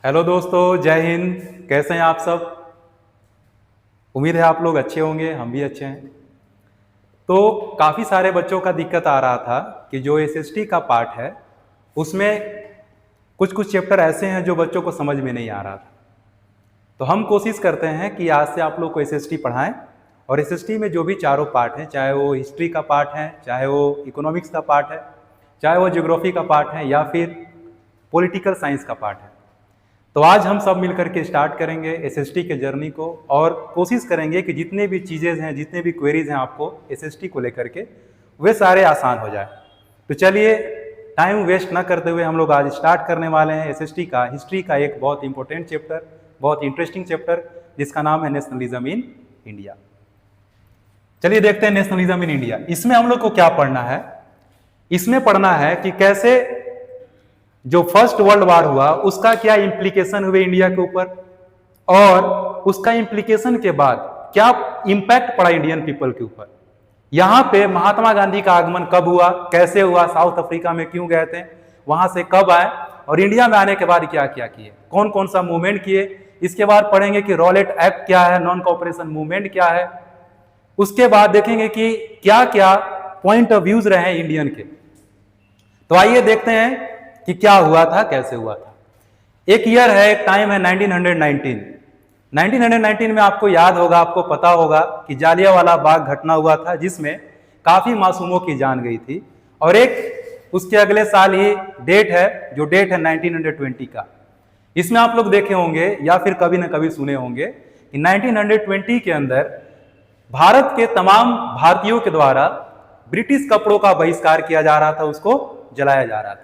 Hello दोस्तों, जय हिंद। कैसे हैं आप सब? उम्मीद है आप लोग अच्छे होंगे, हम भी अच्छे हैं। तो काफ़ी सारे बच्चों का दिक्कत आ रहा था कि जो एसएसटी का पार्ट है उसमें कुछ कुछ चैप्टर ऐसे हैं जो बच्चों को समझ में नहीं आ रहा था। तो हम कोशिश करते हैं कि आज से आप लोग को एसएसटी पढ़ाएं और एसएसटी में जो भी चारों पार्ट हैं, चाहे वो हिस्ट्री का पार्ट है, चाहे वो इकोनॉमिक्स का पार्ट है, चाहे वो ज्योग्राफी का पार्ट है या फिर पॉलिटिकल साइंस का पार्ट है, तो आज हम सब मिलकर के स्टार्ट करेंगे एसएसटी के जर्नी को और कोशिश करेंगे कि जितने भी चीज़ें हैं, जितने भी क्वेरीज हैं आपको एसएसटी को लेकर के, वे सारे आसान हो जाए। तो चलिए टाइम वेस्ट ना करते हुए हम लोग आज स्टार्ट करने वाले हैं एसएसटी का हिस्ट्री का एक बहुत इंपॉर्टेंट चैप्टर, बहुत इंटरेस्टिंग चैप्टर जिसका नाम है नेशनलिज्म इन इंडिया। चलिए देखते हैं नेशनलिज्म इन इंडिया। इसमें हम लोग को क्या पढ़ना है? इसमें पढ़ना है कि कैसे जो फर्स्ट वर्ल्ड वॉर हुआ उसका क्या इंप्लीकेशन हुए इंडिया के ऊपर, और उसका इंप्लीकेशन के बाद क्या इंपैक्ट पड़ा इंडियन पीपल के ऊपर। यहां पे महात्मा गांधी का आगमन कब हुआ, कैसे हुआ, साउथ अफ्रीका में क्यों गए थे, वहां से कब आए और इंडिया में आने के बाद क्या क्या किए, कौन कौन सा मूवमेंट किए। इसके बाद पढ़ेंगे कि रॉलेट एक्ट क्या है, नॉन कोऑपरेशन मूवमेंट क्या है। उसके बाद देखेंगे कि क्या क्या पॉइंट ऑफ व्यूज रहे इंडियन के। तो आइए देखते हैं कि क्या हुआ था, कैसे हुआ था। एक ईयर है, एक टाइम है 1919। 1919 में आपको याद होगा, आपको पता होगा कि जालियांवाला बाग घटना हुआ था जिसमें काफी मासूमों की जान गई थी। और एक उसके अगले साल ही डेट है, जो डेट है 1920 का। इसमें आप लोग देखे होंगे या फिर कभी ना कभी सुने होंगे कि 1920 के अंदर भारत के तमाम भारतीयों के द्वारा ब्रिटिश कपड़ों का बहिष्कार किया जा रहा था, उसको जलाया जा रहा था।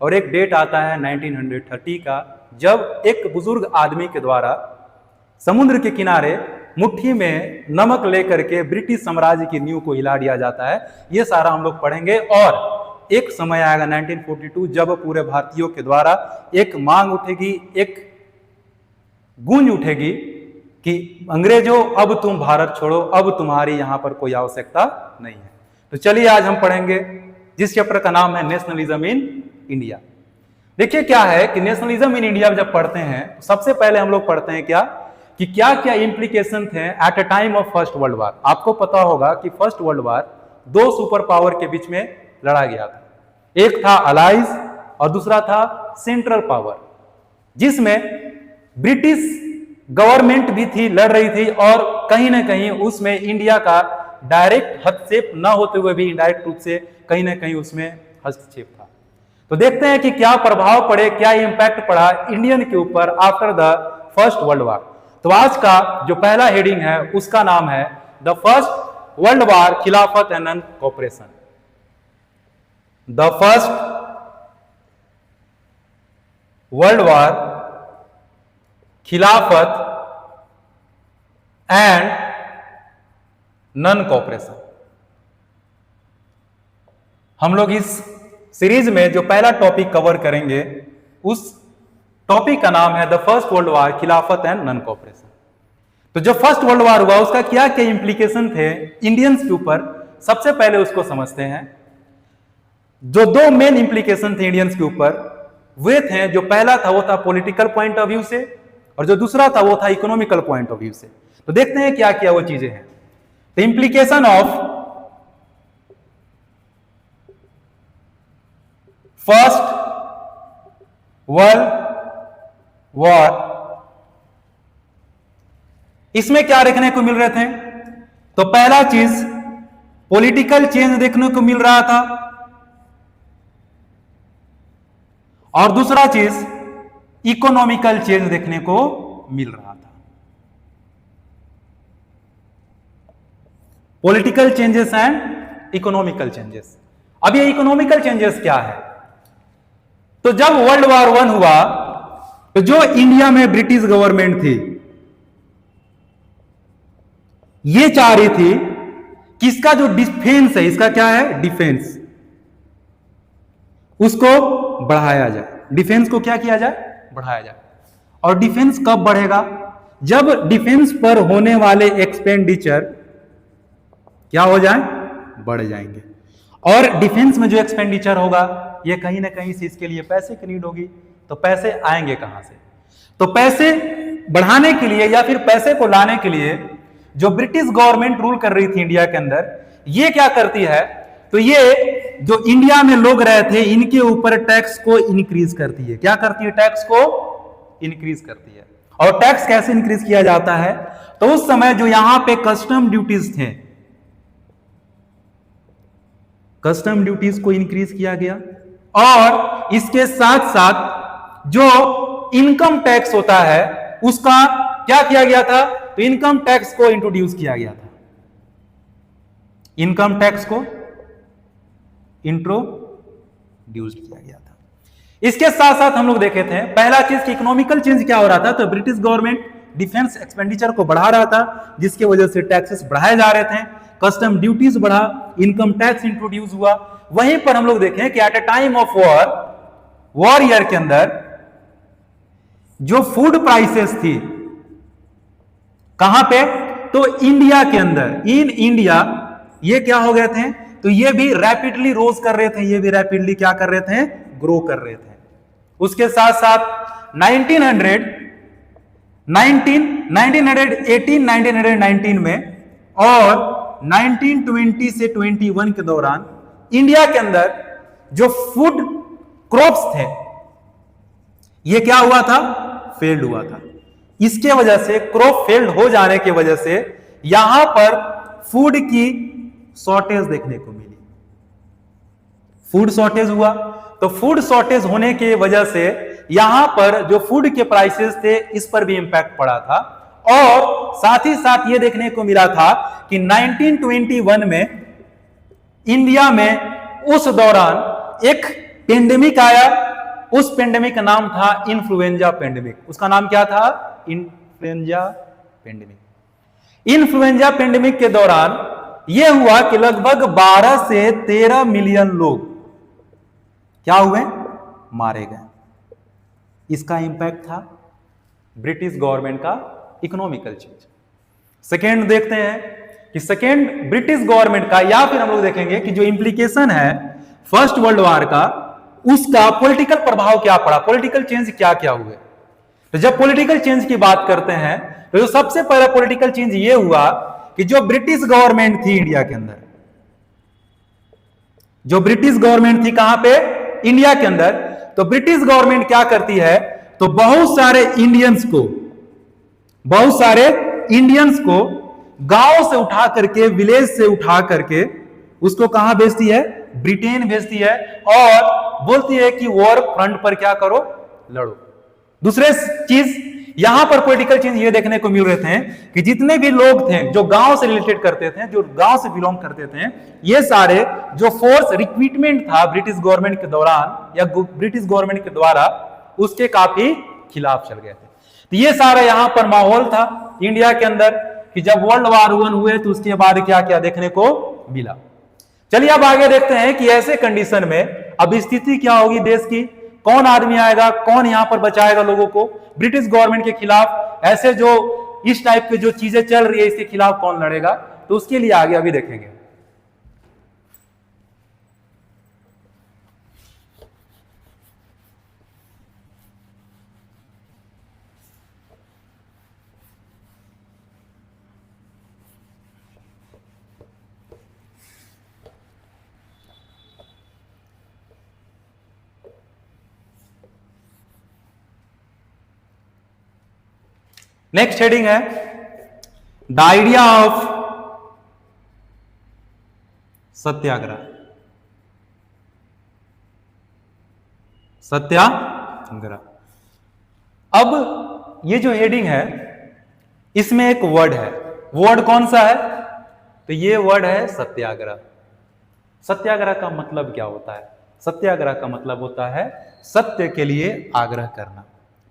और एक डेट आता है 1930 का, जब एक बुजुर्ग आदमी के द्वारा समुद्र के किनारे मुट्ठी में नमक लेकर के ब्रिटिश साम्राज्य की नींव को हिला दिया जाता है। ये सारा हम लोग पढ़ेंगे। और एक समय आएगा 1942 जब पूरे भारतीयों के द्वारा एक मांग उठेगी, एक गूंज उठेगी कि अंग्रेजों अब तुम भारत छोड़ो, अब तुम्हारी यहां पर कोई आवश्यकता नहीं है। तो चलिए आज हम पढ़ेंगे जिस चैप्टर का नाम है नेशनलिज्म इन इंडिया। देखिए क्या है कि नेशनलिज्म इन इंडिया जब पढ़ते हैं तो सबसे पहले हम लोग पढ़ते हैं कि क्या क्या इंप्लीकेशन थे at a time of first world war. आपको पता होगा कि फर्स्ट वर्ल्ड वॉर दो सुपर पावर के बीच में लड़ा गया था। एक था अलाइज और दूसरा था सेंट्रल पावर, जिसमें ब्रिटिश गवर्नमेंट भी थी, लड़ रही थी, और कहीं ना कहीं उसमें इंडिया का डायरेक्ट हस्तक्षेप न होते हुए भी इनडायरेक्ट रूप से कहीं ना कहीं उसमें हस्तक्षेप था। तो देखते हैं कि क्या प्रभाव पड़े, क्या इंपैक्ट पड़ा इंडियन के ऊपर after the first world war. तो आज का जो पहला हेडिंग है उसका नाम है द फर्स्ट वर्ल्ड वॉर, खिलाफत and non cooperation. The first world war, खिलाफत एंड नॉन कोऑपरेशन। हम लोग इस सीरीज में जो पहला टॉपिक कवर करेंगे उस टॉपिक का नाम है द फर्स्ट वर्ल्ड वॉर, खिलाफत एंड नॉन कोऑपरेशन। तो जो फर्स्ट वर्ल्ड वॉर हुआ उसका क्या क्या इंप्लीकेशन थे इंडियंस के ऊपर, सबसे पहले उसको समझते हैं। जो दो मेन इंप्लीकेशन थे इंडियंस के ऊपर वे थे, जो पहला था वो था पॉलिटिकल पॉइंट ऑफ व्यू से, और जो दूसरा था वो था इकोनॉमिकल पॉइंट ऑफ व्यू से। तो देखते हैं क्या क्या वो चीजें हैं। The implication of first world war, इसमें क्या देखने को मिल रहे थे? तो पहला चीज पॉलिटिकल चेंज देखने को मिल रहा था, और दूसरा चीज इकोनॉमिकल चेंज देखने को मिल रहा था। Political changes and economical changes. अब ये इकोनॉमिकल चेंजेस क्या है? तो जब वर्ल्ड वॉर 1 हुआ तो जो इंडिया में ब्रिटिश गवर्नमेंट थी ये चाह रही थी कि इसका जो डिफेंस है, इसका क्या है, डिफेंस, उसको बढ़ाया जाए। डिफेंस को क्या किया जाए? बढ़ाया जाए। और डिफेंस कब बढ़ेगा? जब डिफेंस पर होने वाले एक्सपेंडिचर क्या हो जाए? बढ़ जाएंगे। और डिफेंस में जो एक्सपेंडिचर होगा ये कहीं ना कहीं से इसके लिए पैसे की नीड होगी। तो पैसे आएंगे कहां से? तो पैसे बढ़ाने के लिए या फिर पैसे को लाने के लिए जो ब्रिटिश गवर्नमेंट रूल कर रही थी इंडिया के अंदर, ये क्या करती है, तो ये जो इंडिया में लोग रहे थे इनके ऊपर टैक्स को इंक्रीज करती है। क्या करती है? टैक्स को इंक्रीज करती है। और टैक्स कैसे इंक्रीज किया जाता है? तो उस समय जो यहां पे कस्टम ड्यूटीज थे, कस्टम ड्यूटीज को इंक्रीज किया गया, और इसके साथ साथ जो इनकम टैक्स होता है उसका क्या किया गया था? तो इनकम टैक्स को इंट्रोड्यूस किया गया था। इनकम टैक्स को इंट्रोड्यूस किया गया था। इसके साथ साथ हम लोग देखे थे पहला चीज कि इकोनॉमिकल चेंज क्या हो रहा था, तो ब्रिटिश गवर्नमेंट डिफेंस एक्सपेंडिचर को बढ़ा रहा था, जिसकी वजह से टैक्सेस बढ़ाए जा रहे थे, कस्टम ड्यूटीज बढ़ा, इनकम टैक्स इंट्रोड्यूस हुआ। वहीं पर हम लोग देखें कि at a time of war year के अंदर जो फूड प्राइसेस थी, कहां पे? तो इंडिया के अंदर, इन इंडिया, ये क्या हो गए थे? तो ये भी रैपिडली रोज कर रहे थे, ये भी रैपिडली क्या कर रहे थे? ग्रो कर रहे थे। उसके साथ साथ 1918 में और 1920 से 21 के दौरान इंडिया के अंदर जो फूड क्रॉप्स थे, ये क्या हुआ था? फेल्ड हुआ था। इसके वजह से, क्रॉप फेल्ड हो जाने की वजह से यहां पर फूड की शॉर्टेज देखने को मिली। फूड शॉर्टेज हुआ, तो फूड शॉर्टेज होने की वजह से यहां पर जो फूड के प्राइसेस थे इस पर भी इंपैक्ट पड़ा था। और साथ ही साथ यह देखने को मिला था कि 1921 में इंडिया में उस दौरान एक पेंडेमिक आया। उस पेंडेमिक का नाम था इन्फ्लुएंजा पेंडेमिक। उसका नाम क्या था? Influenza pandemic. इन्फ्लुएंजा पेंडेमिक के दौरान यह हुआ कि लगभग 12 से 13 मिलियन लोग क्या हुए? मारे गए। इसका इंपैक्ट था ब्रिटिश गवर्नमेंट का इकोनॉमिकल चेंज। सेकेंड देखते हैं कि सेकेंड ब्रिटिश गवर्नमेंट का, या फिर हम लोग देखेंगे कि जो इंप्लीकेशन है फर्स्ट वर्ल्ड वॉर का, उसका पॉलिटिकल प्रभाव क्या पड़ा, पॉलिटिकल चेंज क्या क्या हुए। तो जब पॉलिटिकल चेंज की बात करते हैं तो जो सबसे पहला पॉलिटिकल चेंज ये हुआ कि जो ब्रिटिश गवर्नमेंट थी इंडिया के अंदर, जो ब्रिटिश गवर्नमेंट थी कहां पे? इंडिया के अंदर। तो ब्रिटिश गवर्नमेंट क्या करती है? तो बहुत सारे इंडियंस को गांव से उठा करके, विलेज से उठा करके उसको कहां भेजती है? ब्रिटेन भेजती है, और बोलती है कि वॉर फ्रंट पर क्या करो? लड़ो। दूसरे चीज यहां पर पॉलिटिकल चेंज ये देखने को मिल रहे थे कि जितने भी लोग थे जो गांव से रिलेटेड करते थे, जो गांव से बिलोंग करते थे, ये सारे जो फोर्स रिक्रूटमेंट था ब्रिटिश गवर्नमेंट के दौरान या ब्रिटिश गवर्नमेंट के द्वारा, उसके काफी खिलाफ चल गए थे। तो ये सारा यहां पर माहौल था इंडिया के अंदर कि जब वर्ल्ड वॉर 1 हुए तो उसके बाद क्या क्या देखने को मिला। चलिए अब आगे देखते हैं कि ऐसे कंडीशन में अब स्थिति क्या होगी देश की, कौन आदमी आएगा, कौन यहां पर बचाएगा लोगों को ब्रिटिश गवर्नमेंट के खिलाफ। ऐसे जो इस टाइप की जो चीजें चल रही है इसके खिलाफ कौन लड़ेगा, तो उसके लिए आगे अभी देखेंगे। नेक्स्ट हेडिंग है द आइडिया ऑफ सत्याग्रह। सत्याग्रह। अब ये जो हेडिंग है इसमें एक वर्ड है, वर्ड कौन सा है? तो ये वर्ड है सत्याग्रह। सत्याग्रह का मतलब क्या होता है? सत्याग्रह का मतलब होता है सत्य के लिए आग्रह करना।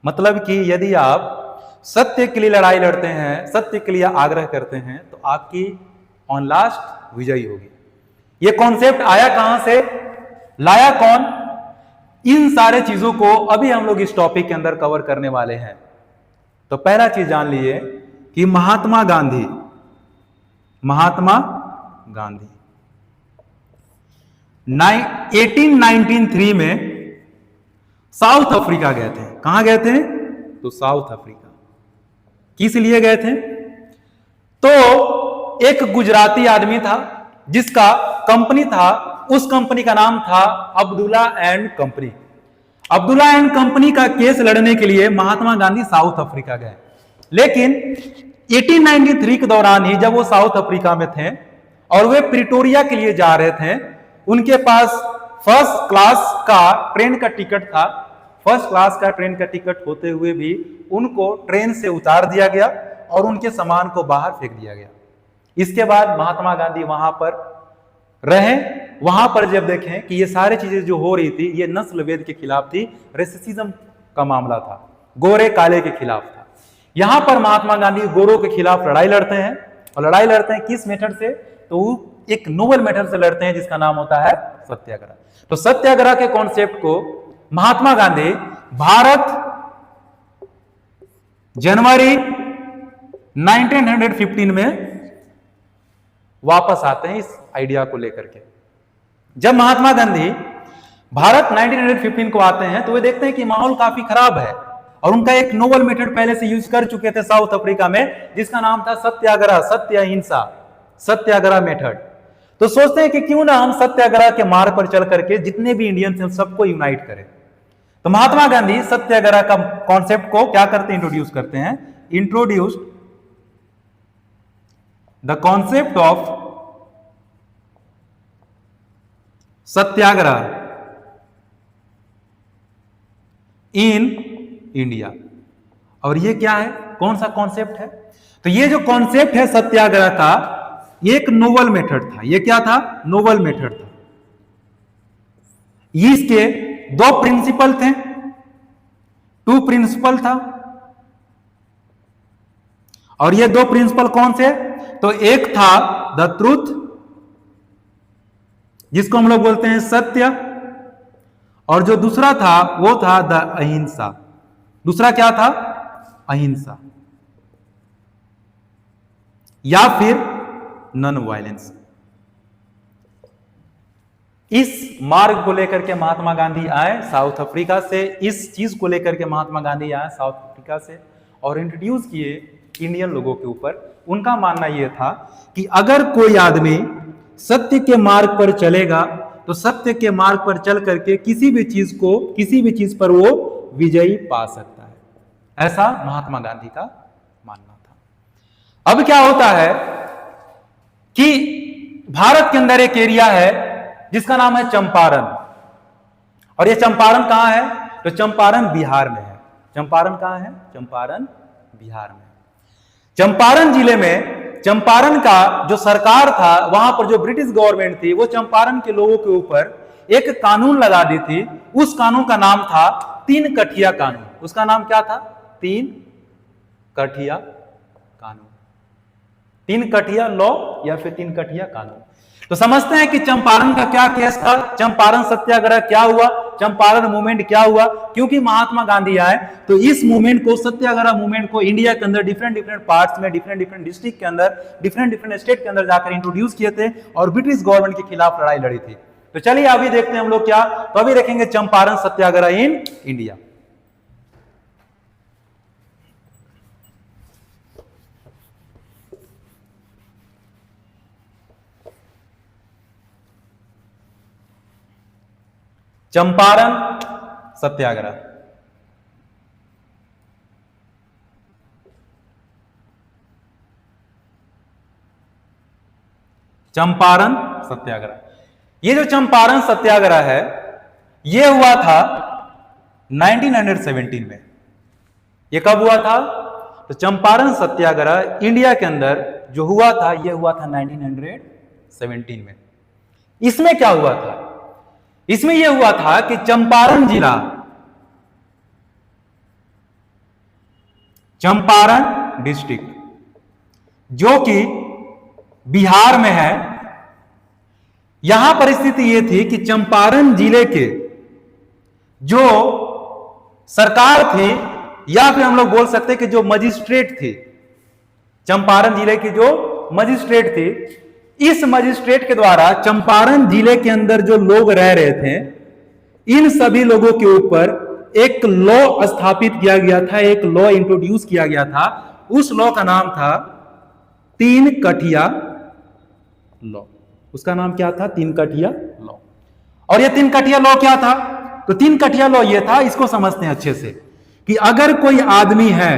मतलब कि यदि आप सत्य के लिए लड़ाई लड़ते हैं, सत्य के लिए आग्रह करते हैं, तो आपकी ऑन लास्ट विजयी होगी। ये कॉन्सेप्ट आया कहां से, लाया कौन? इन सारे चीजों को अभी हम लोग इस टॉपिक के अंदर कवर करने वाले हैं। तो पहला चीज जान लीजिए कि महात्मा गांधी 1893 में साउथ अफ्रीका गए थे। कहां गए थे? तो साउथ अफ्रीका। किस लिए गए थे? तो एक गुजराती आदमी था जिसका कंपनी था, उस कंपनी का नाम था Abdullah and company. Abdullah and company का केस लड़ने के लिए महात्मा गांधी साउथ अफ्रीका गए। लेकिन 1893 के दौरान ही जब वो साउथ अफ्रीका में थे और वे प्रिटोरिया के लिए जा रहे थे, उनके पास फर्स्ट क्लास का ट्रेन का टिकट था। फर्स्ट क्लास का ट्रेन का टिकट होते हुए भी उनको ट्रेन से उतार दिया गया और उनके सामान को बाहर फेंक दिया गया। इसके बाद महात्मा गांधी वहां पर रहे। वहां पर जब देखें कि ये सारी चीजें जो हो रही थी ये नस्लभेद के खिलाफ थी, रेसिज्म का मामला था, गोरे काले के खिलाफ था। यहां पर महात्मा गांधी गोरों के खिलाफ लड़ाई लड़ते हैं। और लड़ाई लड़ते हैं किस मेथड से? तो एक नोबल मेथड से लड़ते हैं जिसका नाम होता है सत्याग्रह। तो सत्याग्रह के कॉन्सेप्ट को महात्मा गांधी भारत जनवरी 1915 में वापस आते हैं इस आइडिया को लेकर के। जब महात्मा गांधी भारत 1915 को आते हैं तो वे देखते हैं कि माहौल काफी खराब है और उनका एक नोबल मेथड पहले से यूज कर चुके थे साउथ अफ्रीका में, जिसका नाम था सत्याग्रह, सत्य अहिंसा, सत्याग्रह मेथड। तो सोचते हैं कि क्यों ना हम सत्याग्रह के मार्ग पर चल करके जितने भी इंडियंस हैं सबको यूनाइट करें। तो महात्मा गांधी सत्याग्रह का कॉन्सेप्ट को क्या करते हैं? इंट्रोड्यूस करते हैं। Introduced the concept of Satyagraha in India. और ये क्या है? कौन सा कॉन्सेप्ट है? तो ये जो कॉन्सेप्ट है सत्याग्रह का, ये एक नोबल मेथड था। ये क्या था? नोबल मेथड था। इसके दो प्रिंसिपल थे, टू प्रिंसिपल था। और ये दो प्रिंसिपल कौन से? तो एक था द ट्रूथ, जिसको हम लोग बोलते हैं सत्य, और जो दूसरा था वो था द अहिंसा। दूसरा क्या था? अहिंसा या फिर नॉन वायलेंस। इस मार्ग को लेकर के महात्मा गांधी आए साउथ अफ्रीका से, इस चीज को लेकर के महात्मा गांधी आए साउथ अफ्रीका से और इंट्रोड्यूस किए इंडियन लोगों के ऊपर। उनका मानना यह था कि अगर कोई आदमी सत्य के मार्ग पर चलेगा तो सत्य के मार्ग पर चल करके किसी भी चीज पर वो विजयी पा सकता है। ऐसा महात्मा गांधी का मानना था। अब क्या होता है कि भारत के अंदर एक एरिया है जिसका नाम है चंपारण। और ये चंपारण कहां है? तो चंपारण बिहार में है। चंपारण कहां है? चंपारण बिहार में। चंपारण जिले में चंपारण का जो सरकार था, वहां पर जो ब्रिटिश गवर्नमेंट थी, वो चंपारण के लोगों के ऊपर एक कानून लगा दी थी। उस कानून का नाम था 3 कठिया कानून। उसका नाम क्या था? 3 कठिया कानून, 3 कठिया लॉ या फिर 3 कठिया कानून। तो समझते हैं कि चंपारण का क्या केस था, चंपारण सत्याग्रह क्या हुआ, चंपारण मूवमेंट क्या हुआ। क्योंकि महात्मा गांधी आए तो इस मूवमेंट को, सत्याग्रह मूवमेंट को इंडिया के अंदर डिफरेंट पार्ट्स में, डिफरेंट डिस्ट्रिक्ट के अंदर, डिफरेंट स्टेट के अंदर जाकर इंट्रोड्यूस किए थे और ब्रिटिश गवर्नमेंट के खिलाफ लड़ाई लड़ी थी। तो चलिए अभी देखते हैं हम लोग क्या। तो अभी देखेंगे चंपारण सत्याग्रह इन इंडिया। चंपारण सत्याग्रह। चंपारण सत्याग्रह, ये जो चंपारण सत्याग्रह है ये हुआ था 1917 में। ये कब हुआ था? तो चंपारण सत्याग्रह इंडिया के अंदर जो हुआ था ये हुआ था 1917 में। इसमें क्या हुआ था? इसमें यह हुआ था कि चंपारण जिला, चंपारण डिस्ट्रिक्ट जो कि बिहार में है, यहां परिस्थिति यह थी कि चंपारण जिले के जो सरकार थी या फिर हम लोग बोल सकते हैं कि जो मजिस्ट्रेट थे, चंपारण जिले की जो मजिस्ट्रेट थे, इस मजिस्ट्रेट के द्वारा चंपारण जिले के अंदर जो लोग रह रहे थे इन सभी लोगों के ऊपर एक लॉ स्थापित किया गया था, एक लॉ इंट्रोड्यूस किया गया था। उस लॉ का नाम था तीन कठिया लॉ। उसका नाम क्या था? तीन कठिया लॉ। और ये तीन कठिया लॉ क्या था? तो तीन कठिया लॉ ये था, इसको समझते हैं अच्छे से, कि अगर कोई आदमी है,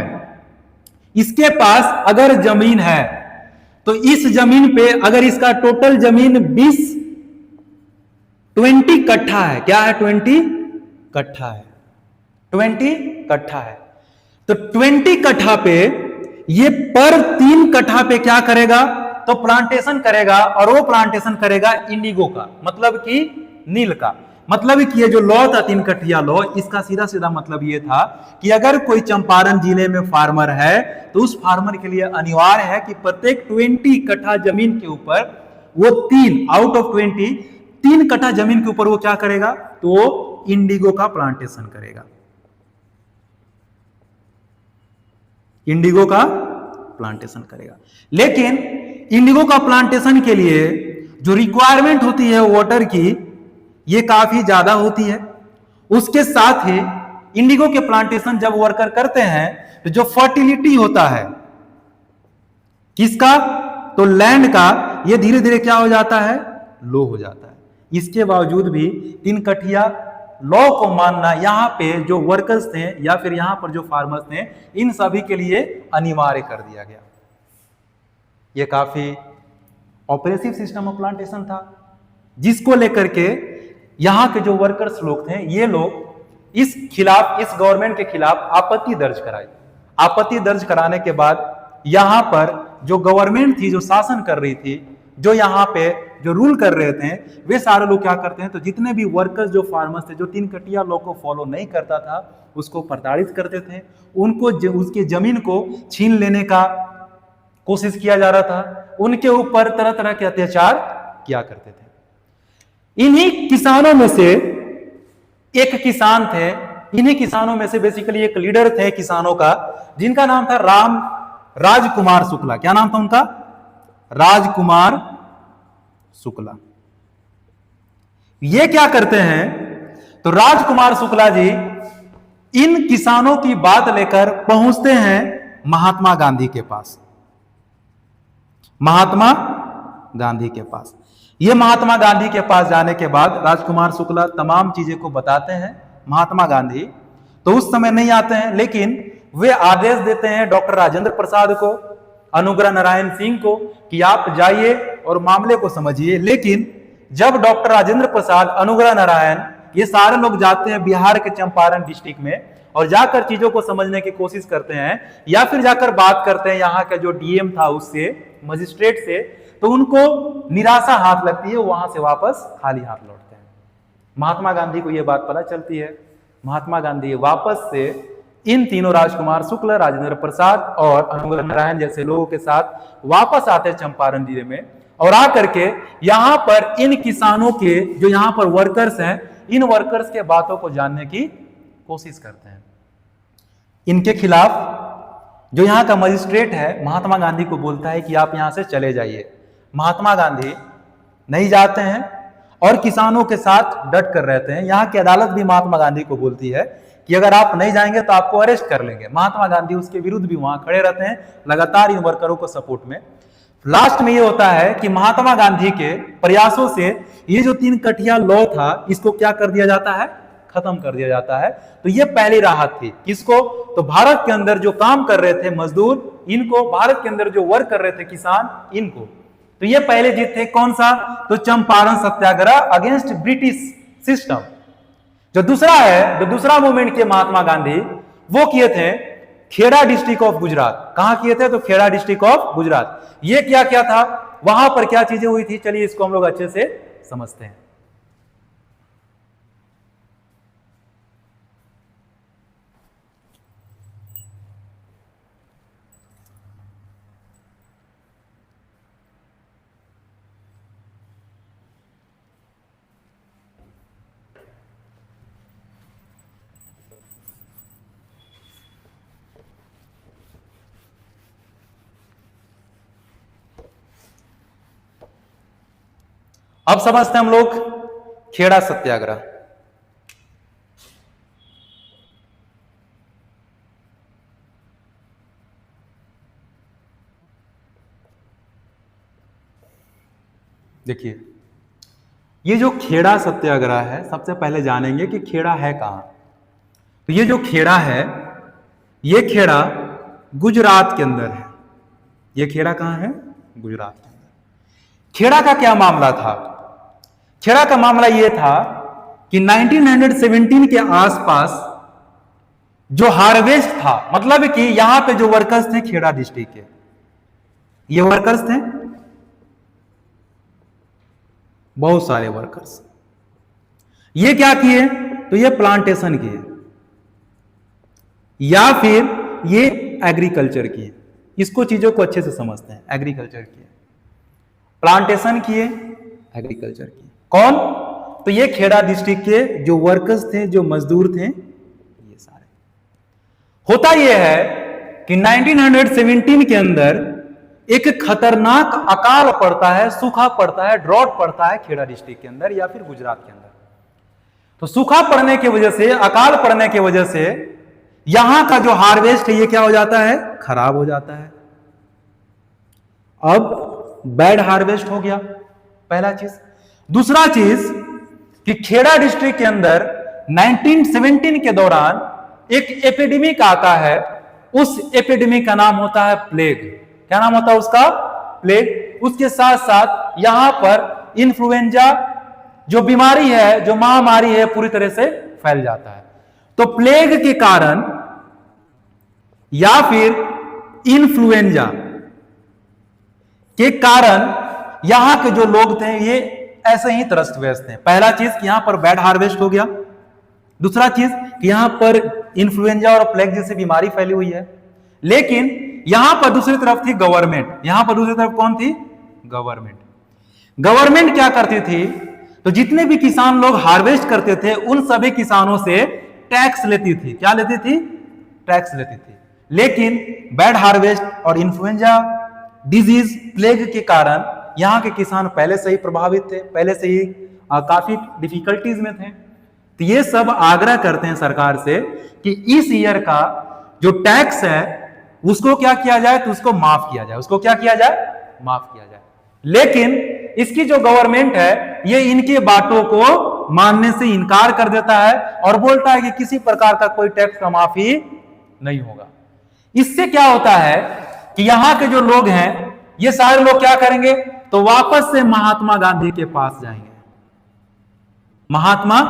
इसके पास अगर जमीन है, तो इस जमीन पे अगर इसका टोटल जमीन 20 कट्ठा है, क्या है? 20 कट्ठा है, 20 कट्ठा है। तो 20 कट्ठा पे ये पर 3 कट्ठा पे क्या करेगा? तो प्लांटेशन करेगा, और वो प्लांटेशन करेगा इंडिगो का, मतलब कि नील का। मतलब कि ये जो लॉ था तीन कठिया लॉ, इसका सीधा सीधा मतलब ये था कि अगर कोई चंपारण जिले में फार्मर है, तो उस फार्मर के लिए अनिवार्य है कि प्रत्येक 20 कट्ठा जमीन के ऊपर वो 3 आउट ऑफ 20 3 कट्ठा जमीन के ऊपर वो क्या करेगा? तो वो इंडिगो का प्लांटेशन करेगा, इंडिगो का प्लांटेशन करेगा। लेकिन इंडिगो का प्लांटेशन के लिए जो रिक्वायरमेंट होती है वाटर की, ये काफी ज्यादा होती है। उसके साथ ही इंडिगो के प्लांटेशन जब वर्कर करते हैं, तो जो फर्टिलिटी होता है किसका? तो लैंड का, ये धीरे धीरे क्या हो जाता है? लो हो जाता है। इसके बावजूद भी तीन कठिया लॉ को मानना यहां पे जो वर्कर्स थे या फिर यहां पर जो फार्मर्स थे, इन सभी के लिए अनिवार्य कर दिया गया। यह काफी ऑपरेसिव सिस्टम ऑफ प्लांटेशन था, जिसको लेकर के यहां के जो वर्कर्स लोग थे, ये लोग इस गवर्नमेंट के खिलाफ आपत्ति दर्ज कराई। आपत्ति दर्ज कराने के बाद यहां पर जो गवर्नमेंट थी, जो शासन कर रही थी, जो यहां पे जो रूल कर रहे थे, वे सारे लोग क्या करते हैं? तो जितने भी वर्कर्स जो फार्मर्स थे, जो तीन कटिया लॉ को फॉलो नहीं करता था, उसको प्रताड़ित करते थे, उनको उसकी जमीन को छीन लेने का कोशिश किया जा रहा था, उनके ऊपर तरह तरह के अत्याचार किया करते थे। इन्हीं किसानों में से एक किसान थे, इन्हीं किसानों में से बेसिकली एक लीडर थे किसानों का, जिनका नाम था राजकुमार शुक्ला। क्या नाम था उनका? राजकुमार शुक्ला। ये क्या करते हैं? तो राजकुमार शुक्ला जी इन किसानों की बात लेकर पहुंचते हैं महात्मा गांधी के पास। महात्मा गांधी के पास। ये महात्मा गांधी के पास जाने के बाद राजकुमार शुक्ला तमाम चीजें को बताते हैं। महात्मा गांधी तो उस समय नहीं आते हैं, लेकिन वे आदेश देते हैं डॉक्टर राजेंद्र प्रसाद को, अनुग्रह नारायण सिंह को, कि आप जाइए और मामले को समझिए। लेकिन जब डॉक्टर राजेंद्र प्रसाद, अनुग्रह नारायण, ये सारे लोग जाते हैं बिहार के चंपारण डिस्ट्रिक्ट में और जाकर चीजों को समझने की कोशिश करते हैं, या फिर जाकर बात करते हैं यहाँ का जो डीएम था उससे, मजिस्ट्रेट से, तो उनको निराशा हाथ लगती है, वहां से वापस खाली हाथ लौटते हैं। महात्मा गांधी को यह बात पता चलती है। महात्मा गांधी वापस से इन तीनों, राजकुमार शुक्ल, राजेंद्र प्रसाद और अनुग्रह नारायण जैसे लोगों के साथ वापस आते हैं चंपारण जिले में, और आकर के यहां पर इन किसानों के जो यहां पर वर्कर्स हैं, इन वर्कर्स के बातों को जानने की कोशिश करते हैं। इनके खिलाफ जो यहां का मजिस्ट्रेट है, महात्मा गांधी को बोलता है कि आप यहां से चले जाइए। महात्मा गांधी नहीं जाते हैं और किसानों के साथ डट कर रहते हैं। यहां की अदालत भी महात्मा गांधी को बोलती है कि अगर आप नहीं जाएंगे तो आपको अरेस्ट कर लेंगे। महात्मा गांधी उसके विरुद्ध भी वहां खड़े रहते हैं, लगातार इन वर्करों को सपोर्ट में। लास्ट में ये होता है कि महात्मा गांधी के प्रयासों से ये जो तीन कठिया लॉ था, इसको क्या कर दिया जाता है? खत्म कर दिया जाता है। तो ये पहली राहत थी किसको? तो भारत के अंदर जो काम कर रहे थे मजदूर, इनको, भारत के अंदर जो वर्क कर रहे थे किसान, इनको। तो ये पहले जीत थे। कौन सा? तो चंपारण सत्याग्रह अगेंस्ट ब्रिटिश सिस्टम। जो दूसरा है, जो दूसरा मूवमेंट किए महात्मा गांधी, वो किए थे खेड़ा डिस्ट्रिक्ट ऑफ गुजरात। कहां किए थे? तो खेड़ा डिस्ट्रिक्ट ऑफ गुजरात। ये क्या क्या था, वहां पर क्या चीजें हुई थी, चलिए इसको हम लोग अच्छे से समझते हैं। अब समझते हैं हम लोग खेड़ा सत्याग्रह। देखिए, ये जो खेड़ा सत्याग्रह है, सबसे पहले जानेंगे कि खेड़ा है कहाँ। तो ये जो खेड़ा है, ये खेड़ा गुजरात के अंदर है। ये खेड़ा कहाँ है? गुजरात के अंदर। खेड़ा का क्या मामला था? खेड़ा का मामला ये था कि 1917 के आसपास जो हार्वेस्ट था, मतलब कि यहां पे जो वर्कर्स थे खेड़ा डिस्ट्रिक्ट के, ये वर्कर्स थे बहुत सारे वर्कर्स। ये क्या किए? तो ये प्लांटेशन किए या फिर ये एग्रीकल्चर किए। इसको चीजों को अच्छे से समझते हैं। एग्रीकल्चर किए, प्लांटेशन किए, एग्रीकल्चर किए। कौन? तो ये खेड़ा डिस्ट्रिक्ट के जो वर्कर्स थे, जो मजदूर थे, ये सारे। होता यह है कि 1917 के अंदर एक खतरनाक अकाल पड़ता है, सूखा पड़ता है, ड्रॉट पड़ता है खेड़ा डिस्ट्रिक्ट के अंदर या फिर गुजरात के अंदर। तो सूखा पड़ने की वजह से, अकाल पड़ने की वजह से यहां का जो हार्वेस्ट है ये क्या हो जाता है? खराब हो जाता है। अब बैड हार्वेस्ट हो गया, पहला चीज। दूसरा चीज कि खेड़ा डिस्ट्रिक्ट के अंदर 1917 के दौरान एक एपिडेमिक आता है। उस एपिडेमिक का नाम होता है प्लेग। क्या नाम होता है उसका? प्लेग। उसके साथ साथ यहां पर इन्फ्लुएंजा जो बीमारी है, जो महामारी है, पूरी तरह से फैल जाता है। तो प्लेग के कारण या फिर इन्फ्लुएंजा के कारण यहां के जो लोग थे ये ऐसे ही त्रस्त व्यस्त हैं। पहला चीज कि यहां पर बैड हार्वेस्ट हो गया। दूसरा चीज कि यहां पर इन्फ्लुएंजा और प्लेग जैसी बीमारी फैली हुई है। लेकिन यहां पर दूसरी तरफ थी गवर्नमेंट। यहां पर दूसरी तरफ कौन थी? गवर्नमेंट। गवर्नमेंट क्या करती थी? तो जितने भी किसान लोग हार्वेस्ट करते थे उन सभी किसानों से टैक्स लेती थी। क्या लेती थी? टैक्स लेती थी। लेकिन बैड हार्वेस्ट और इन्फ्लुएंजा डिजीज, प्लेग के कारण यहां के किसान पहले से ही प्रभावित थे, पहले से ही काफी डिफिकल्टीज में थे। तो ये सब आग्रह करते हैं सरकार से कि इस ईयर का जो टैक्स है उसको क्या किया जाए? तो उसको माफ किया जाए। उसको क्या किया जाए? माफ किया जाए। लेकिन इसकी जो गवर्नमेंट है ये इनके बातों को मानने से इनकार कर देता है और बोलता है कि किसी प्रकार का कोई टैक्स का माफी नहीं होगा। इससे क्या होता है कि यहां के जो लोग हैं ये सारे लोग क्या करेंगे? तो वापस से महात्मा गांधी के पास जाएंगे। महात्मा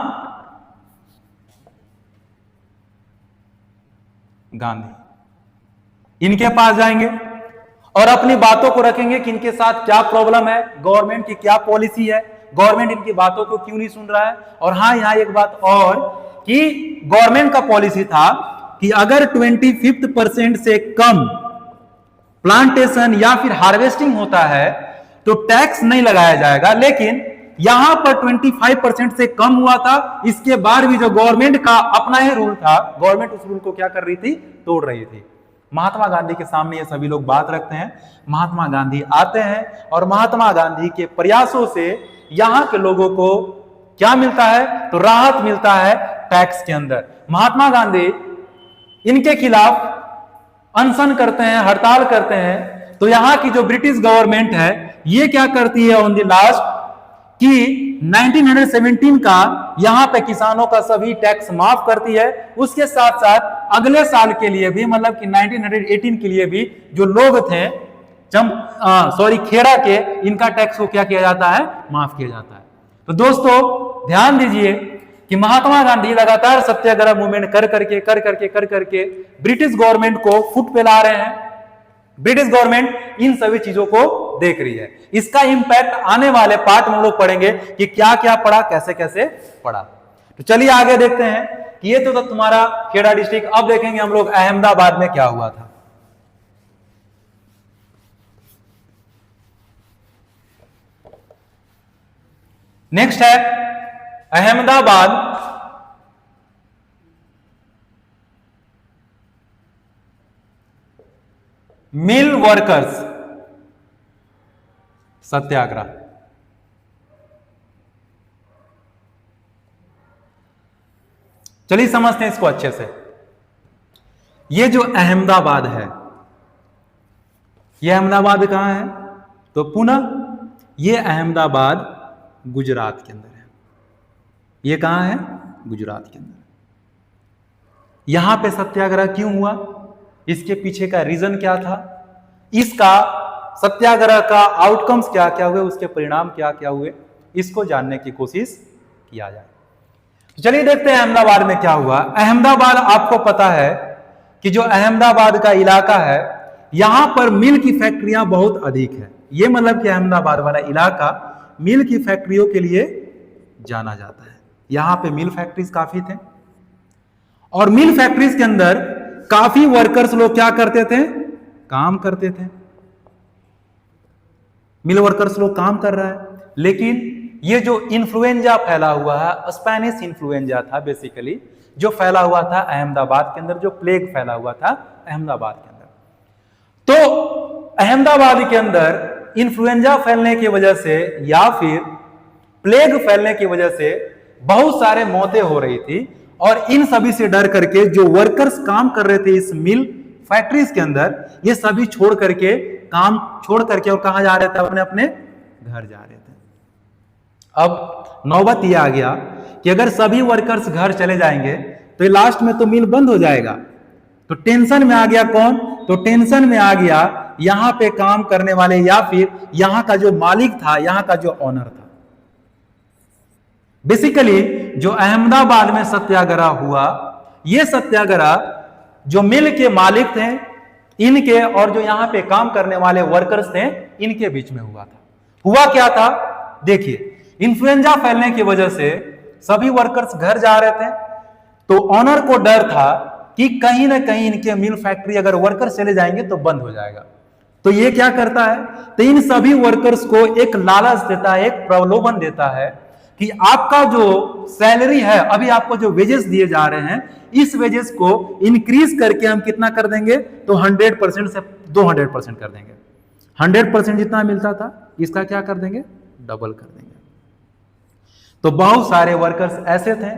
गांधी इनके पास जाएंगे और अपनी बातों को रखेंगे कि इनके साथ क्या प्रॉब्लम है, गवर्नमेंट की क्या पॉलिसी है, गवर्नमेंट इनकी बातों को क्यों नहीं सुन रहा है। और हाँ, यहां एक बात और कि गवर्नमेंट का पॉलिसी था कि अगर 25% से कम प्लांटेशन या फिर हार्वेस्टिंग होता है तो टैक्स नहीं लगाया जाएगा। लेकिन यहां पर 25% से कम हुआ था। इसके बाद भी जो गवर्नमेंट का अपना ही रूल था, गवर्नमेंट उस रूल को क्या कर रही थी? तोड़ रही थी। महात्मा गांधी के सामने ये सभी लोग बात रखते हैं। महात्मा गांधी आते हैं और महात्मा गांधी के प्रयासों से यहां के लोगों को क्या मिलता है? तो राहत मिलता है टैक्स के अंदर। महात्मा गांधी इनके खिलाफ अनशन करते हैं, हड़ताल करते हैं। तो यहां की जो ब्रिटिश गवर्नमेंट है ये क्या करती है ऑन द लास्ट कि 1917 का यहां पे किसानों का सभी टैक्स माफ करती है। उसके साथ साथ अगले साल के लिए भी, मतलब कि 1918 के लिए भी जो लोग थे खेड़ा के, इनका टैक्स को क्या किया जाता है? माफ किया जाता है। तो दोस्तों ध्यान दीजिए कि महात्मा गांधी लगातार सत्याग्रह मूवमेंट कर करके ब्रिटिश गवर्नमेंट को फुट पे ला रहे हैं। ब्रिटिश गवर्नमेंट इन सभी चीजों को देख रही है। इसका इंपैक्ट आने वाले पार्ट में हम लोग पढ़ेंगे कि क्या क्या पढ़ा, कैसे कैसे पढ़ा। तो चलिए आगे देखते हैं कि ये तो तुम्हारा खेड़ा डिस्ट्रिक्ट। अब देखेंगे हम लोग अहमदाबाद में क्या हुआ था। नेक्स्ट है अहमदाबाद मिल वर्कर्स सत्याग्रह। चलिए समझते हैं इसको अच्छे से। ये जो अहमदाबाद है, ये अहमदाबाद कहां है? तो पुणे। ये अहमदाबाद गुजरात के अंदर है। ये कहां है? गुजरात के अंदर। यहां पे सत्याग्रह क्यों हुआ? इसके पीछे का रीजन क्या था? इसका सत्याग्रह का आउटकम्स क्या क्या हुए, उसके परिणाम क्या क्या हुए, इसको जानने की कोशिश किया जाए। तो चलिए देखते हैं अहमदाबाद में क्या हुआ। अहमदाबाद, आपको पता है कि जो अहमदाबाद का इलाका है, यहां पर मिल की फैक्ट्रियां बहुत अधिक है। ये मतलब कि अहमदाबाद वाला इलाका मिल की फैक्ट्रियों के लिए जाना जाता है। यहां पे मिल फैक्ट्रीज काफी थे और मिल फैक्ट्रीज के अंदर काफी वर्कर्स लोग क्या करते थे? काम करते थे। मिल वर्कर्स लोग काम कर रहा है, लेकिन ये जो इन्फ्लुएंजा फैला हुआ है, स्पेनिश इन्फ्लुएंजा था बेसिकली, जो फैला हुआ था अहमदाबाद के अंदर, जो प्लेग फैला हुआ था अहमदाबाद के अंदर। तो अहमदाबाद के अंदर इन्फ्लुएंजा फैलने की वजह से या फिर प्लेग फैलने की वजह से बहुत सारे मौतें हो रही थी और इन सभी से डर करके जो वर्कर्स काम कर रहे थे इस मिल फैक्ट्रीज के अंदर, ये सभी छोड़ करके, काम छोड़ करके और कहां जा रहे थे? अपने अपने घर जा रहे थे। अब नौबत यह आ गया कि अगर सभी वर्कर्स घर चले जाएंगे तो लास्ट में तो मिल बंद हो जाएगा। तो टेंशन में आ गया कौन? तो टेंशन में आ गया यहां पे काम करने वाले या फिर यहां का जो मालिक था, यहां का जो ऑनर था। बेसिकली जो अहमदाबाद में सत्याग्रह हुआ, यह सत्याग्रह जो मिल के मालिक थे इनके और जो यहां पे काम करने वाले वर्कर्स थे इनके बीच में हुआ था। हुआ क्या था? देखिए, इन्फ्लुएंजा फैलने की वजह से सभी वर्कर्स घर जा रहे थे, तो ऑनर को डर था कि कहीं ना कहीं इनके मिल फैक्ट्री अगर वर्कर्स चले जाएंगे तो बंद हो जाएगा। तो ये क्या करता है? तो इन सभी वर्कर्स को एक लालच देता है, एक प्रलोभन देता है कि आपका जो सैलरी है, अभी आपको जो वेजेस दिए जा रहे हैं, इस वेजेस को इंक्रीज करके हम कितना कर देंगे? तो 100% से 200% कर देंगे। 100% जितना मिलता था इसका क्या कर देंगे? डबल कर देंगे। तो बहुत सारे वर्कर्स ऐसे थे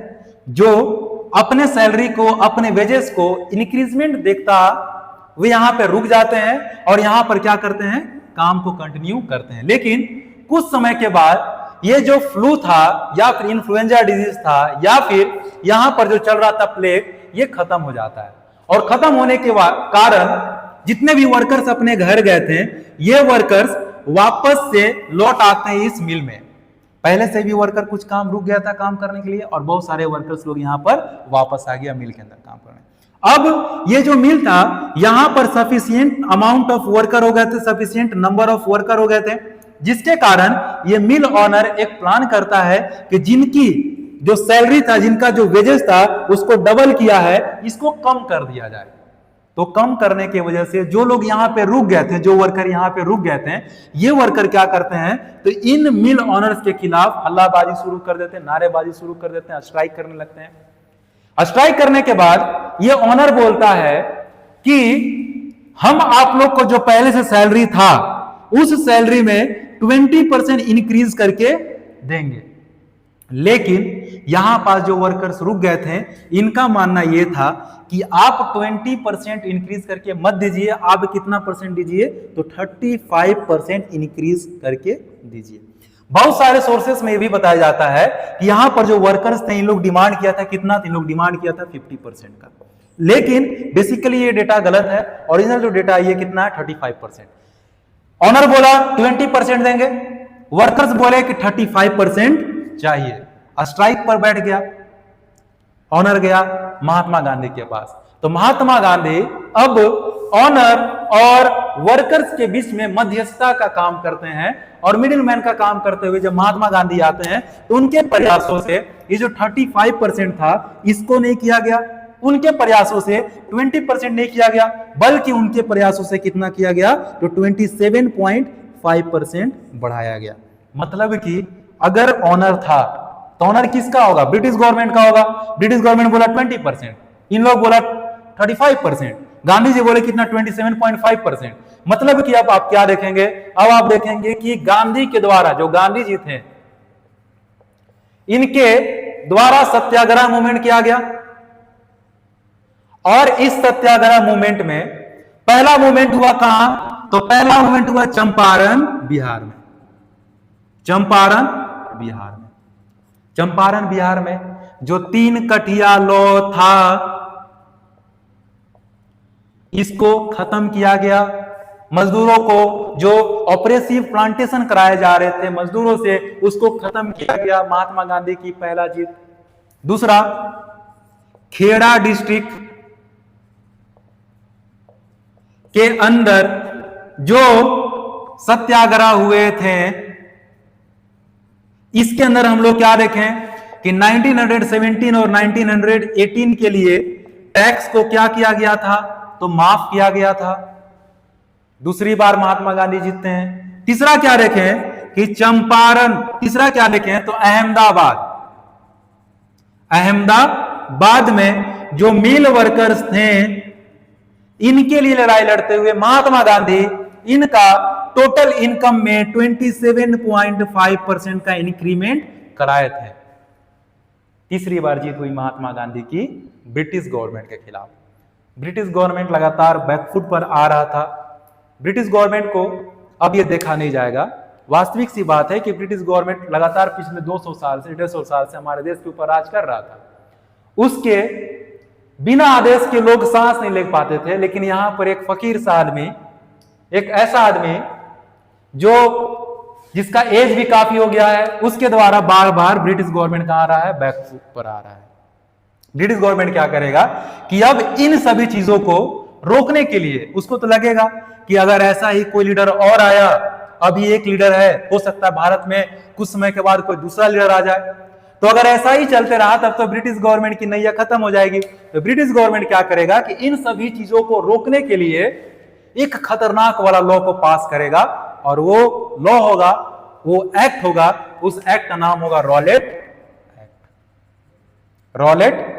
जो अपने सैलरी को, अपने वेजेस को इंक्रीजमेंट देखता वे यहां पे रुक जाते हैं और यहां पर क्या करते हैं? काम को कंटिन्यू करते हैं। लेकिन कुछ समय के बाद ये जो फ्लू था या फिर इन्फ्लुएंजा डिजीज था या फिर यहां पर जो चल रहा था प्लेग, ये खत्म हो जाता है। और खत्म होने के कारण जितने भी वर्कर्स अपने घर गए थे, ये वर्कर्स वापस से लौट आते हैं इस मिल में। पहले से भी वर्कर कुछ काम रुक गया था काम करने के लिए और बहुत सारे वर्कर्स लोग यहां पर वापस आ गया मिल के अंदर काम करने। अब ये जो मिल था, यहां पर सफिशिएंट अमाउंट ऑफ वर्कर हो गए थे, सफिशिएंट नंबर ऑफ वर्कर हो गए थे, जिसके कारण ये मिल ऑनर एक प्लान करता है कि जिनकी जो सैलरी था, जिनका जो वेजेस था, उसको डबल किया है, इसको कम कर दिया जाए। तो कम करने की वजह से जो लोग यहां पे रुक गए थे, जो वर्कर यहां पे रुक गए थे, ये वर्कर क्या करते हैं? तो इन मिल ऑनर्स के खिलाफ हल्लाबाजी शुरू कर देते हैं, नारेबाजी शुरू कर देते हैं, स्ट्राइक करने लगते हैं। स्ट्राइक करने के बाद ये ऑनर बोलता है कि हम आप लोग को जो पहले से सैलरी था उस सैलरी में 20% इंक्रीज करके देंगे। लेकिन यहां पास जो वर्कर्स रुक गए थे, इनका मानना यह था कि आप 20% इंक्रीज करके मत दीजिए, आप कितना परसेंट दीजिए? तो 35% इंक्रीज करके दीजिए। बहुत सारे सोर्सेस में यह भी बताया जाता है कि यहां पर जो वर्कर्स थे, इन लोग डिमांड किया था कितना? इन लोग डिमांड किया था 50% का। लेकिन बेसिकली ये डेटा गलत है। ओरिजिनल जो डेटा ये कितना है? 35%। ऑनर बोला 20% देंगे, वर्कर्स बोले कि 35% चाहिए। स्ट्राइक पर बैठ गया ऑनर, गया महात्मा गांधी के पास। तो महात्मा गांधी अब ऑनर और वर्कर्स के बीच में मध्यस्थता का काम करते हैं और मिडिलमैन का काम करते हुए जब महात्मा गांधी आते हैं तो उनके प्रयासों से ये जो 35% था इसको नहीं किया गया, उनके प्रयासों से 20% नहीं किया गया, बल्कि उनके प्रयासों से कितना किया गया? तो 27.5% बढ़ाया गया। मतलब कि अगर ऑनर था तो ऑनर किसका होगा? ब्रिटिश गवर्नमेंट का होगा। ब्रिटिश गवर्नमेंट बोला 20%, इन लोग बोला 35%, गांधी जी बोले कितना? 27.5%। मतलब कि अब आप क्या देखेंगे? अब आप देखेंगे कि गांधी के द्वारा, जो गांधी जी थे, इनके द्वारा सत्याग्रह मूवमेंट किया गया। और इस सत्याग्रह मूवमेंट में पहला मूवमेंट हुआ कहां? तो पहला मूवमेंट हुआ चंपारण, बिहार में। चंपारण बिहार में। चंपारण बिहार में जो 3 कठिया लॉ था इसको खत्म किया गया। मजदूरों को जो ऑपरेसिव प्लांटेशन कराए जा रहे थे मजदूरों से, उसको खत्म किया गया। महात्मा गांधी की पहला जीत। दूसरा, खेड़ा डिस्ट्रिक्ट के अंदर जो सत्याग्रह हुए थे, इसके अंदर हम लोग क्या देखें कि 1917 और 1918 के लिए टैक्स को क्या किया गया था, तो माफ किया गया था। दूसरी बार महात्मा गांधी जीतते हैं। तीसरा क्या देखें कि चंपारण, तीसरा क्या देखें तो अहमदाबाद में जो मिल वर्कर्स थे इनके लिए लड़ाई लड़ते हुए महात्मा गांधी इनका टोटल इनकम में 27.5% का इंक्रीमेंट कराए थे। तीसरी बार जीत हुई महात्मा गांधी की ब्रिटिश गवर्नमेंट के खिलाफ। ब्रिटिश गवर्नमेंट लगातार बैकफुट पर आ रहा था। ब्रिटिश गवर्नमेंट को अब यह देखा नहीं जाएगा। वास्तविक सी बात है कि ब्रिटिश गवर्नमेंट लगातार पिछले 200 साल से 150 साल से हमारे देश के ऊपर राज कर रहा था। उसके बिना आदेश के लोग सांस नहीं ले पाते थे, लेकिन यहां पर एक फकीर सा आदमी, एक ऐसा आदमी जो जिसका एज भी काफी हो गया है, उसके द्वारा बार बार ब्रिटिश गवर्नमेंट कहां आ रहा है, बैकफुट पर आ रहा है। ब्रिटिश गवर्नमेंट क्या करेगा कि अब इन सभी चीजों को रोकने के लिए उसको तो लगेगा कि अगर ऐसा ही कोई लीडर और आया, अभी एक लीडर है, हो सकता है भारत में कुछ समय के बाद कोई दूसरा लीडर आ जाए, तो अगर ऐसा ही चलते रहा तब तो ब्रिटिश गवर्नमेंट की नैया खत्म हो जाएगी। तो ब्रिटिश गवर्नमेंट क्या करेगा कि इन सभी चीजों को रोकने के लिए एक खतरनाक वाला लॉ को पास करेगा, और वो लॉ होगा, वो एक्ट होगा, उस एक्ट का नाम होगा रॉलेट एक्ट। रॉलेट